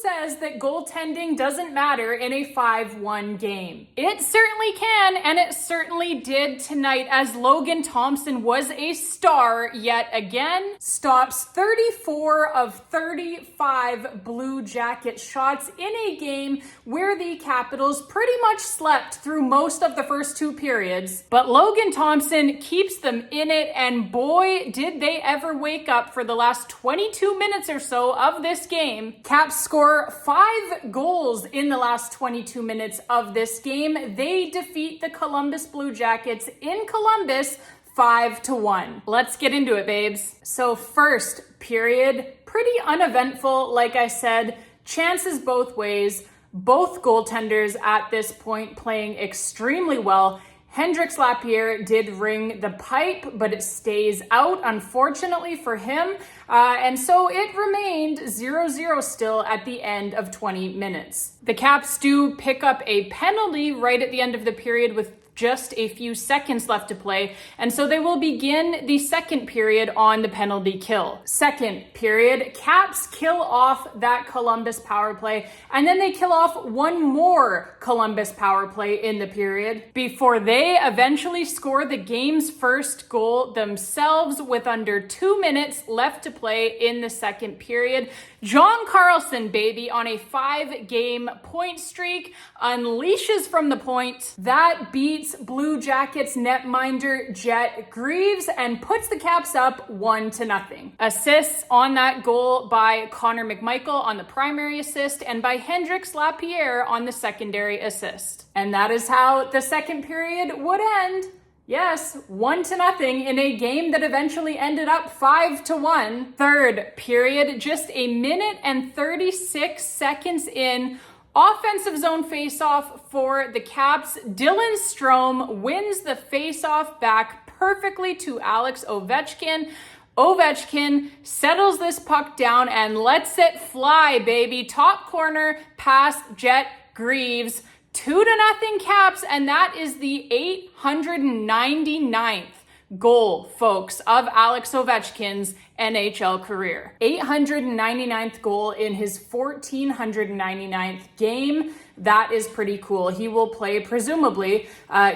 says that goaltending doesn't matter in a 5-1 game? It certainly can, and it certainly did tonight, as Logan Thompson was a star yet again. Stops 34 of 35 Blue Jacket shots in a game where the Capitals pretty much slept through most of the first two periods. But Logan Thompson keeps them in it, and boy, did they ever wake up for the last 22 minutes or so of this game. Caps score 5 goals in the last 22 minutes of this game. They defeat the Columbus Blue Jackets in Columbus 5-1. Let's get into it, babes. So first period, pretty uneventful, like I said, chances both ways. Both goaltenders at this point playing extremely well. Hendrix Lapierre did ring the pipe, but it stays out, unfortunately for him. And so it remained 0-0 still at the end of 20 minutes. The Caps do pick up a penalty right at the end of the period with just a few seconds left to play, and so they will begin the second period on the penalty kill. Second period, Caps kill off that Columbus power play, and then they kill off one more Columbus power play in the period before they eventually score the game's first goal themselves with under 2 minutes left to play in the second period. John Carlson, baby, on a 5-game point streak, unleashes from the point. That beats Blue Jackets netminder Jet Greaves and puts the Caps up 1-0. Assists on that goal by Connor McMichael on the primary assist and by Hendrix Lapierre on the secondary assist. And that is how the second period would end. Yes, 1-0 in a game that eventually ended up 5-1. Third period, just a minute and 36 seconds in. Offensive zone faceoff for the Caps. Dylan Strome wins the faceoff back perfectly to Alex Ovechkin. Ovechkin settles this puck down and lets it fly, baby. Top corner past Jet Greaves. 2-0 Caps, and that is the 899th goal, folks, of Alex Ovechkin's NHL career. 899th goal in his 1499th game. That is pretty cool. He will play, presumably,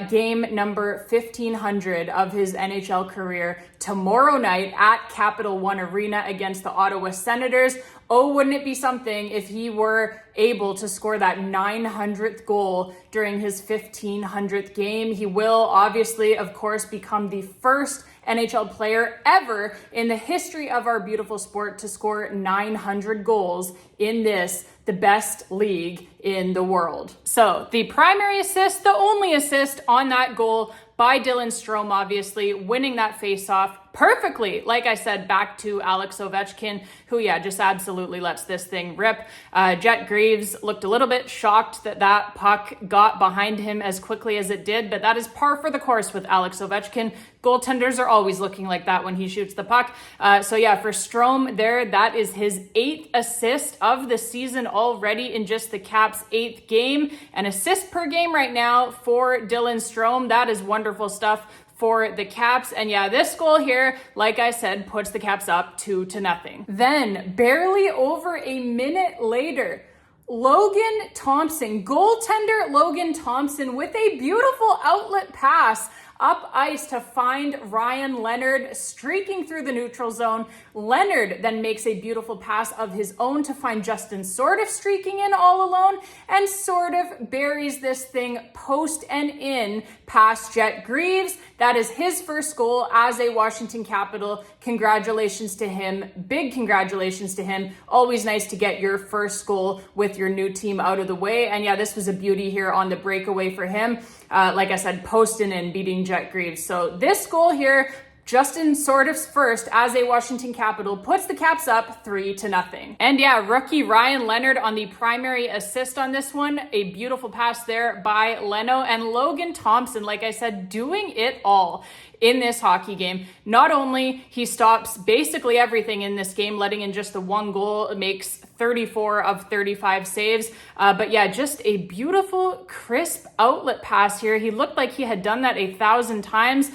game number 1500 of his NHL career tomorrow night at Capital One Arena against the Ottawa Senators. Oh, wouldn't it be something if he were able to score that 900th goal during his 1500th game? He will obviously, of course, become the first NHL player ever in the history of our beautiful sport to score 900 goals in this, the best league in the world. So the primary assist, the only assist on that goal by Dylan Strome, obviously winning that faceoff perfectly. Like I said, back to Alex Ovechkin, who, just absolutely lets this thing rip. Jet Greaves looked a little bit shocked that that puck got behind him as quickly as it did, but that is par for the course with Alex Ovechkin. Goaltenders are always looking like that when he shoots the puck. For Strome there, that is his 8th assist of the season already in just the Caps' 8th game. An assist per game right now for Dylan Strome. That is wonderful stuff for the Caps. And this goal here, like I said, puts the Caps up 2-0. Then, barely over a minute later, Logan Thompson, goaltender Logan Thompson, with a beautiful outlet pass up ice to find Ryan Leonard streaking through the neutral zone. Leonard then makes a beautiful pass of his own to find Justin Sourdif streaking in all alone, and Sourdif buries this thing post and in past Jet Greaves. That is his first goal as a Washington Capital. Congratulations to him. Big congratulations to him. Always nice to get your first goal with your new team out of the way. And this was a beauty here on the breakaway for him. Like I said, posting and beating Jet Greaves. So this goal here, Justin Sourdif's first as a Washington Capital, puts the Caps up 3-0. And rookie Ryan Leonard on the primary assist on this one. A beautiful pass there by Leno, and Logan Thompson, like I said, doing it all in this hockey game. Not only he stops basically everything in this game, letting in just the one goal, makes 34 of 35 saves. But just a beautiful, crisp outlet pass here. He looked like he had done that 1,000 times.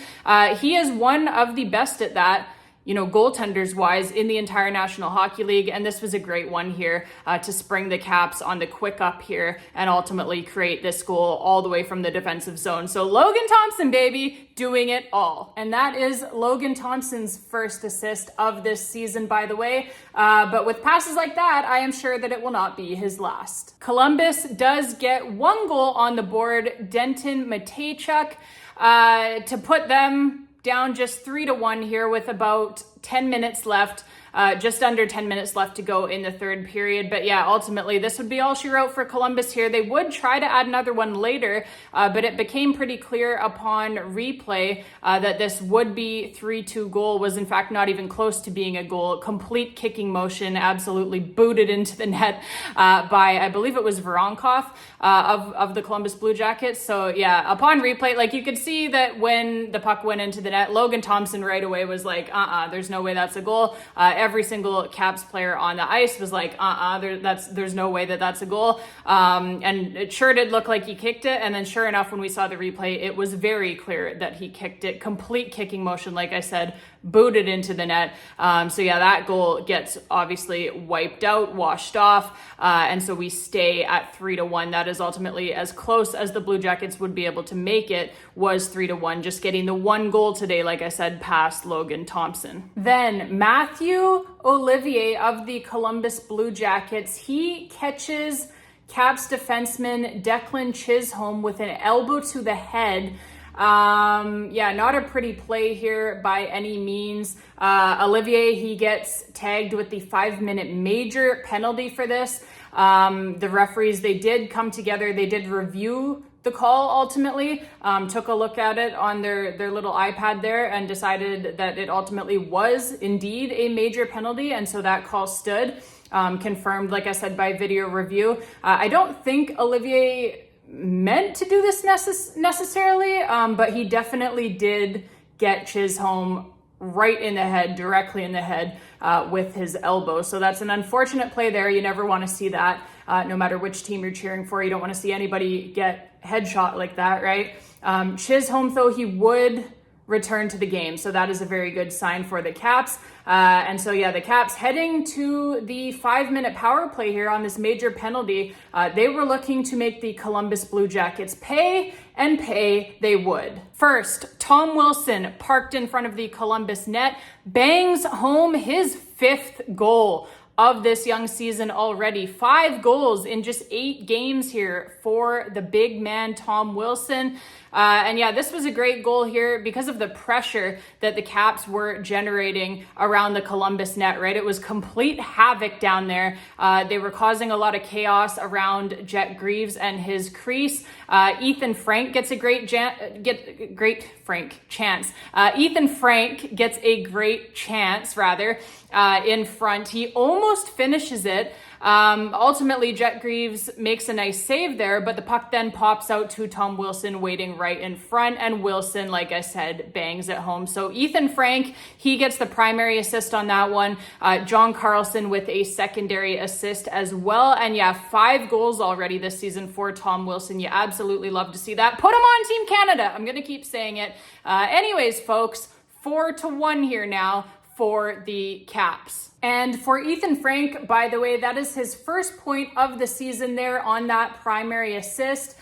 He is one of the best at that goaltenders wise in the entire National Hockey League. And this was a great one here to spring the Caps on the quick up here and ultimately create this goal all the way from the defensive zone. So Logan Thompson, baby, doing it all. And that is Logan Thompson's first assist of this season, by the way. But with passes like that, I am sure that it will not be his last. Columbus does get one goal on the board. Denton Mateychuk to put them down just 3-1 here with about 10 minutes left. Just under 10 minutes left to go in the third period. But yeah, ultimately, this would be all she wrote for Columbus here. They would try to add another one later, but it became pretty clear upon replay that this would-be 3-2 goal was in fact not even close to being a goal. Complete kicking motion, absolutely booted into the net by, I believe it was Voronkov of the Columbus Blue Jackets. So yeah, upon replay, like you could see that when the puck went into the net, Logan Thompson right away was like, there's no way that's a goal. Every single Caps player on the ice was like, there's no way that that's a goal. And it sure did look like he kicked it. And then sure enough, when we saw the replay, it was very clear that he kicked it. Complete kicking motion, like I said, booted into the net. So yeah, that goal gets obviously wiped out, washed off. And so we stay at 3-1. That is ultimately as close as the Blue Jackets would be able to make it, was 3-1, just getting the one goal today, like I said, past Logan Thompson. Then Matthew Olivier of the Columbus Blue Jackets, he catches Caps defenseman Declan Chisholm with an elbow to the head. Not a pretty play here by any means. Olivier, he gets tagged with the 5-minute major penalty for this. The referees, they did come together. They did review the call ultimately, took a look at it on their little iPad there and decided that it ultimately was indeed a major penalty. And so that call stood, confirmed, like I said, by video review. I don't think Olivier meant to do this necessarily, but he definitely did get Chisholm right in the head, directly in the head with his elbow. So that's an unfortunate play there. You never want to see that, no matter which team you're cheering for. You don't want to see anybody get headshot like that, right? Chisholm, though, he would return to the game. So that is a very good sign for the Caps. And so, yeah, the Caps heading to the 5-minute power play here on this major penalty. They were looking to make the Columbus Blue Jackets pay, and pay they would. First, Tom Wilson, parked in front of the Columbus net, bangs home his 5th goal of this young season already. 5 goals in just 8 games here for the big man, Tom Wilson. And yeah, this was a great goal here because of the pressure that the Caps were generating around the Columbus net, right? It was complete havoc down there. They were causing a lot of chaos around Jet Greaves and his crease. Ethan Frank gets a great chance. Ethan Frank gets a great chance, in front. He almost finishes it. Ultimately, Jet Greaves makes a nice save there, but the puck then pops out to Tom Wilson waiting right in front, and Wilson, like I said, bangs it home. So Ethan Frank, he gets the primary assist on that one. John Carlson with a secondary assist as well. And yeah, 5 goals already this season for Tom Wilson. You absolutely love to see that. Put him on Team Canada. I'm going to keep saying it. Anyways, folks, 4-1 here now for the Caps. And for Ethan Frank, by the way, that is his first point of the season there on that primary assist.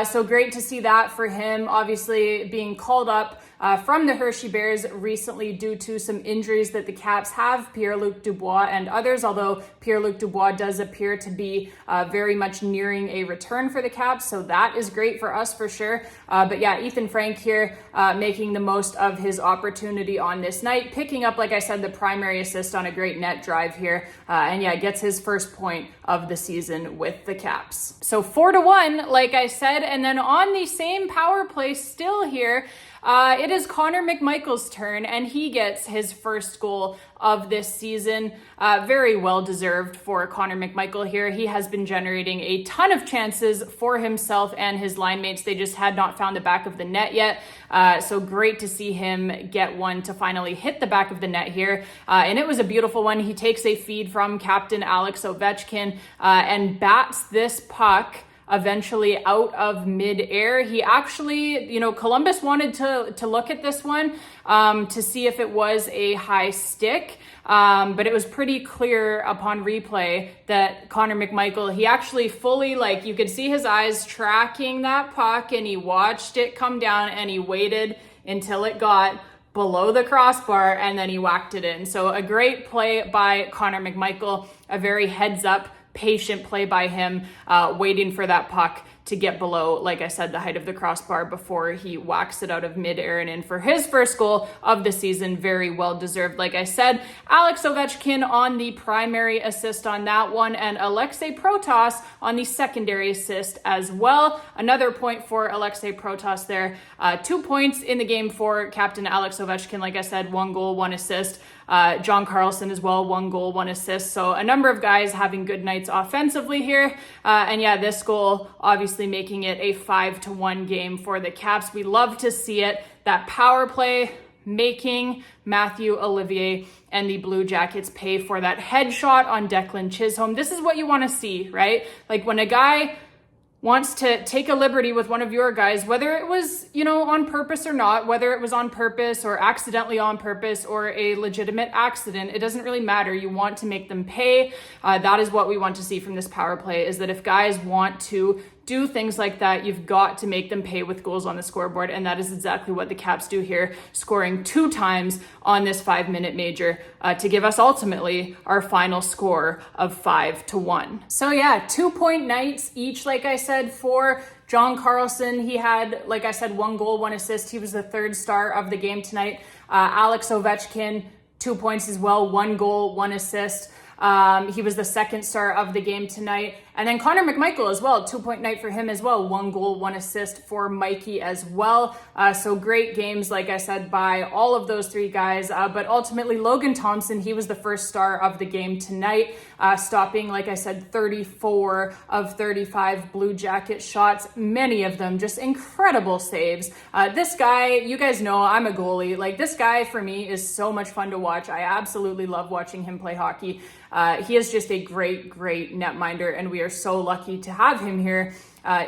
So great to see that for him, obviously being called up from the Hershey Bears recently due to some injuries that the Caps have, Pierre-Luc Dubois and others, although Pierre-Luc Dubois does appear to be very much nearing a return for the Caps, so that is great for us for sure. But yeah, Ethan Frank here making the most of his opportunity on this night, picking up, like I said, the primary assist on a great net drive here, and yeah, gets his first point of the season with the Caps. So 4-1, like I said, and then on the same power play still here, it is Connor McMichael's turn, and he gets his first goal of this season. Very well deserved for Connor McMichael here. He has been generating a ton of chances for himself and his line mates. They just had not found the back of the net yet. So great to see him get one to finally hit the back of the net here. And it was a beautiful one. He takes a feed from captain Alex Ovechkin and bats this puck eventually out of midair. He actually, Columbus wanted to look at this one to see if it was a high stick. But it was pretty clear upon replay that Connor McMichael, he actually fully, you could see his eyes tracking that puck, and he watched it come down and he waited until it got below the crossbar and then he whacked it in. So a great play by Connor McMichael, a very heads up, patient play by him, waiting for that puck to get below, like I said, the height of the crossbar before he whacks it out of midair and in for his first goal of the season. Very well deserved. Like I said, Alex Ovechkin on the primary assist on that one, and Alexei Protas on the secondary assist as well. Another point for Alexei Protas there. 2 points in the game for Captain Alex Ovechkin. Like I said, 1 goal, 1 assist. John Carlson as well, 1 goal, 1 assist. So a number of guys having good nights offensively here. And yeah, this goal obviously making it a 5-1 game for the Caps. We love to see it. That power play making Matthew Olivier and the Blue Jackets pay for that headshot on Declan Chisholm. This is what you want to see, right? Like when a guy wants to take a liberty with one of your guys, whether it was, on purpose or not, whether it was on purpose or accidentally on purpose or a legitimate accident, it doesn't really matter. You want to make them pay. That is what we want to see from this power play, is that if guys want to do things like that, you've got to make them pay with goals on the scoreboard. And that is exactly what the Caps do here, scoring 2 times on this 5-minute major to give us ultimately our final score of 5-1. So yeah, 2-point nights each, like I said, for John Carlson. He had, like I said, 1 goal, 1 assist. He was the 3rd star of the game tonight. Alex Ovechkin, 2 points as well, 1 goal, 1 assist. He was the 2nd star of the game tonight. And then Connor McMichael as well, 2-point night for him as well. 1 goal, 1 assist for Mikey as well. So great games, like I said, by all of those 3 guys. But ultimately, Logan Thompson, he was the 1st star of the game tonight, stopping, like I said, 34 of 35 Blue Jacket shots. Many of them just incredible saves. This guy, you guys know I'm a goalie. Like, this guy for me is so much fun to watch. I absolutely love watching him play hockey. He is just a great, great netminder, and we are so lucky to have him here,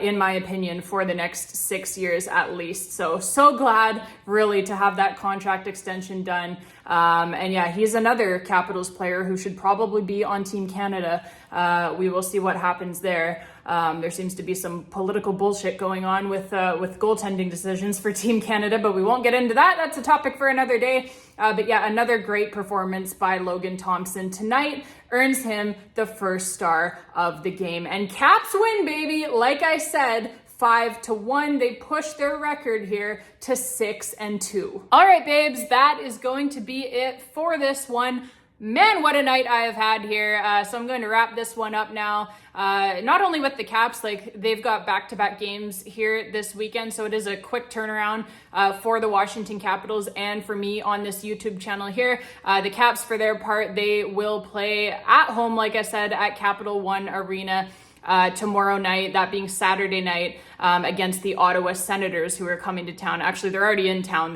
in my opinion, for the next 6 years at least. So glad really to have that contract extension done. And yeah, he's another Capitals player who should probably be on Team Canada. We will see what happens there. There seems to be some political bullshit going on with goaltending decisions for Team Canada, but we won't get into that. That's a topic for another day. But yeah, another great performance by Logan Thompson tonight earns him the 1st star of the game. And Caps win, baby. Like I said, 5-1. They push their record here to 6-2. All right, babes, that is going to be it for this one. Man, what a night I have had here. So I'm going to wrap this one up now. Not only with the Caps, they've got back-to-back games here this weekend, so it is a quick turnaround for the Washington Capitals and for me on this YouTube channel here. The Caps, for their part, they will play at home, like I said, at Capital One Arena tomorrow night, that being Saturday night, against the Ottawa Senators, who are coming to town. Actually, they're already in town.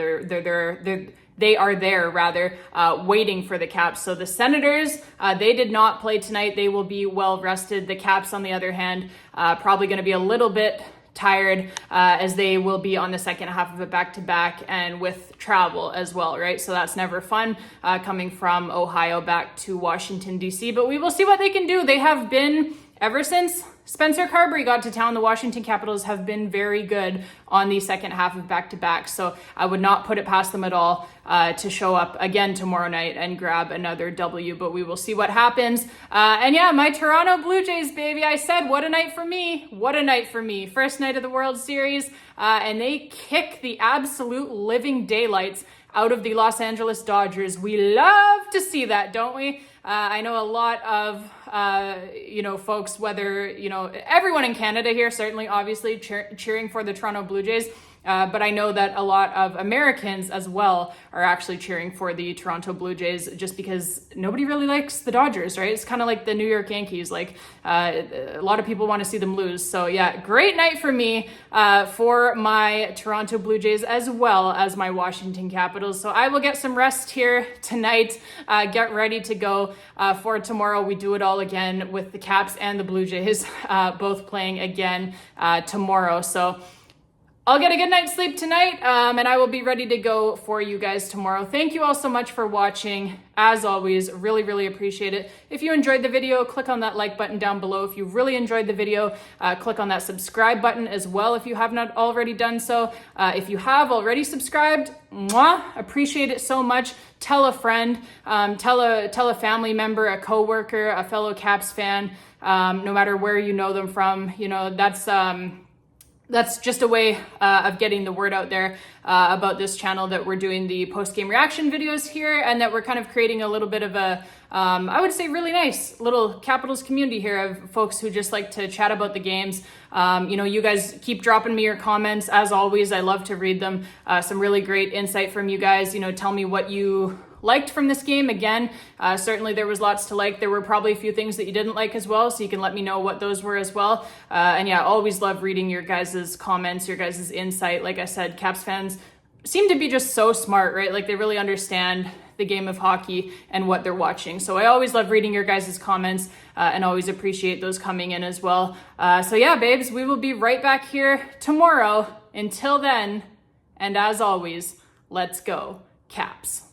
They are there, waiting for the Caps. So the Senators, they did not play tonight. They will be well rested. The Caps, on the other hand, probably going to be a little bit tired, as they will be on the second half of a back-to-back and with travel as well, right? So that's never fun, coming from Ohio back to Washington, D.C. But we will see what they can do. They have been, ever since Spencer Carberry got to town, the Washington Capitals have been very good on the second half of back-to-back. So I would not put it past them at all to show up again tomorrow night and grab another W, but we will see what happens. And yeah, my Toronto Blue Jays, baby. I said, what a night for me. What a night for me. First night of the World Series, and they kick the absolute living daylights out of the Los Angeles Dodgers. We love to see that, don't we? I know a lot of, folks, whether, everyone in Canada here, certainly, obviously, cheering for the Toronto Blue Jays. But I know that a lot of Americans as well are actually cheering for the Toronto Blue Jays just because nobody really likes the Dodgers, right? It's kind of like the New York Yankees. Like a lot of people want to see them lose. So yeah, great night for me for my Toronto Blue Jays as well as my Washington Capitals. So I will get some rest here tonight, get ready to go for tomorrow. We do it all again with the Caps and the Blue Jays both playing again tomorrow. So I'll get a good night's sleep tonight, and I will be ready to go for you guys tomorrow. Thank you all so much for watching. As always, really, really appreciate it. If you enjoyed the video, click on that like button down below. If you really enjoyed the video, click on that subscribe button as well if you have not already done so. If you have already subscribed, appreciate it so much. Tell a friend, tell a family member, a coworker, a fellow Caps fan, no matter where you know them from. You know, that's just a way of getting the word out there about this channel, that we're doing the post-game reaction videos here, and that we're kind of creating a little bit of a, I would say, really nice little Capitals community here of folks who just like to chat about the games. You know, you guys keep dropping me your comments. As always, I love to read them. Some really great insight from you guys. You know, tell me what you liked from this game. Again, certainly there was lots to like. There were probably a few things that you didn't like as well, so you can let me know what those were as well. And yeah, always love reading your guys' comments, your guys' insight. Like I said, Caps fans seem to be just so smart, right? Like they really understand the game of hockey and what they're watching. So I always love reading your guys' comments and always appreciate those coming in as well. So yeah, babes, we will be right back here tomorrow. Until then, and as always, let's go Caps.